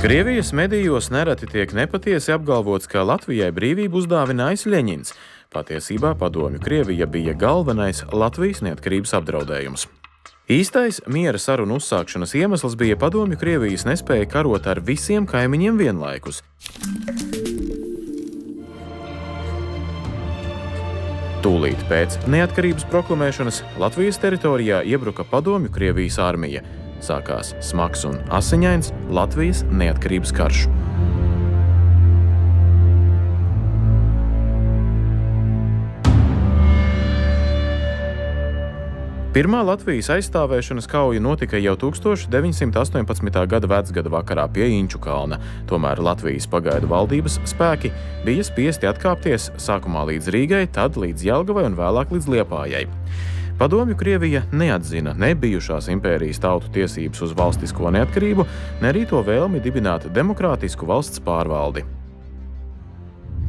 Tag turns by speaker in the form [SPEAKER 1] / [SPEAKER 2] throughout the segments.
[SPEAKER 1] Krievijas medijos nereti tiek nepatiesi apgalvots, ka Latvijai brīvību uzdāvinājis Ļeņins. Patiesībā padomju Krievija bija galvenais Latvijas neatkarības apdraudējums. Īstais miera sarunu uzsākšanas iemesls bija padomju Krievijas nespēja karot ar visiem kaimiņiem vienlaikus. Tūlīt pēc neatkarības proklamēšanas Latvijas teritorijā iebruka padomju Krievijas armija. Sākās smags un asiņains Latvijas neatkarības karš. Pirmā Latvijas aizstāvēšanas kauja notika jau 1918. gada vecgada vakarā pie Inču kalna, tomēr Latvijas pagaidu valdības spēki bija spiesti atkāpties sākumā līdz Rīgai, tad līdz Jelgavai un vēlāk līdz Liepājai. Padomju Krievija neatzina ne bijušās impērijas tautu tiesības uz valstisko neatkarību, ne arī to vēlmi dibināt demokrātisku valsts pārvaldi.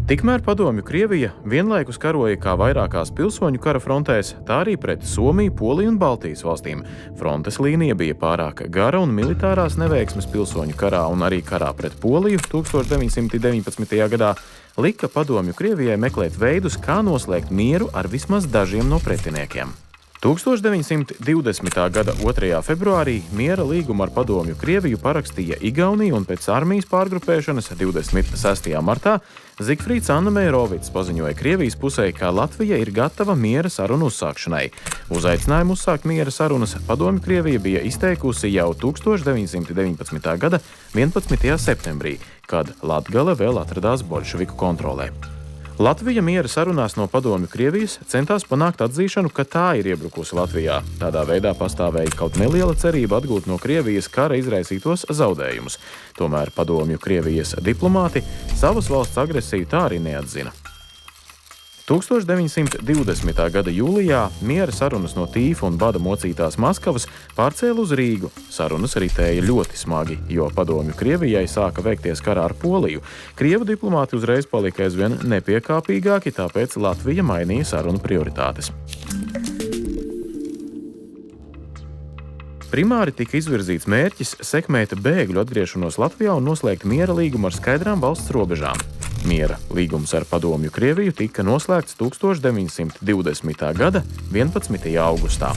[SPEAKER 1] Tikmēr padomju Krievija vienlaikus karoja kā vairākās pilsoņu kara frontēs, tā arī pret Somiju, Poliju un Baltijas valstīm. Frontes līnija bija pārāk gara un militārās neveiksmes pilsoņu karā un arī karā pret Poliju 1919. gadā lika padomju Krievijai meklēt veidus, kā noslēgt mieru ar vismaz dažiem no pretiniekiem. 1920. gada 2. februārī miera līgumu ar padomju Krieviju parakstīja Igaunija un pēc armijas pārgrupēšanas 26. martā Zigfrīds Anna-Meirovics paziņoja Krievijas pusē, ka Latvija ir gatava miera sarunu uzsākšanai. Uzaicinājumu uzsākt miera sarunas padomju Krievija bija izteikusi jau 1919. gada 11. septembrī, kad Latgale vēl atradās boļševiku kontrolē. Latvija miera sarunās no padomju Krievijas centās panākt atzīšanu, ka tā ir iebrukusi Latvijā. Tādā veidā pastāvēja kaut neliela cerība atgūt no Krievijas kara izraisītos zaudējumus. Tomēr padomju Krievijas diplomāti savas valsts agresiju tā arī neatzina. 1920. gada jūlijā miera sarunas no tīfa un bada mocītās Maskavas pārcēla uz Rīgu. Sarunas ritēja ļoti smagi, jo padomju Krievijai sāka veikties karā ar Poliju. Krievu diplomāti uzreiz palika aizvien nepiekāpīgāki, tāpēc Latvija mainīja sarunu prioritātes. Primāri tika izvirzīts mērķis sekmēt bēgļu atgriešanos Latvijā un noslēgt miera līgumu ar skaidrām valsts robežām. Miera līgums ar padomju Krieviju tika noslēgts 1920. gada 11. augustā.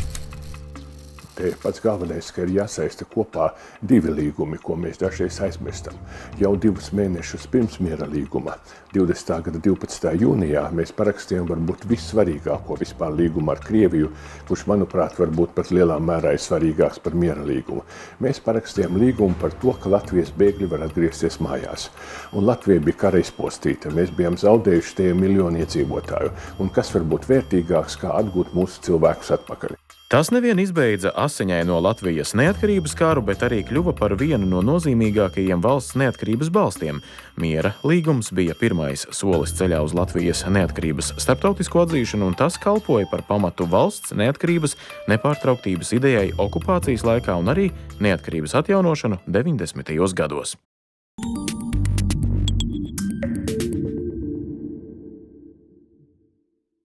[SPEAKER 2] Te pats galvenais, ka ir jāsaista kopā divi līgumi, ko mēs dažreiz aizmirstam. Jau 2 mēnešus pirms miera līguma, 20. gada 12. jūnijā, mēs parakstījām varbūt vissvarīgāko vispār līgumu ar Krieviju, kurš, manuprāt, varbūt pat lielā mērā ir svarīgāks par miera līgumu. Mēs parakstījām līgumu par to, ka Latvijas bēgļi var atgriezties mājās. Un Latvija bija kara izpostīta, mēs bijām zaudējuši tie miljoni iedzīvotāju. Un kas var būt vērtīgāks, kā atgūt mūsu cilvēkus atpakaļ?
[SPEAKER 1] Tas nevien izbeidza asiņaino Latvijas neatkarības karu, bet arī kļuva par vienu no nozīmīgākajiem valsts neatkarības balstiem. Miera līgums bija pirmais solis ceļā uz Latvijas neatkarības starptautisko atzīšanu, un tas kalpoja par pamatu valsts neatkarības nepārtrauktības idejai okupācijas laikā un arī neatkarības atjaunošanu 90. gados.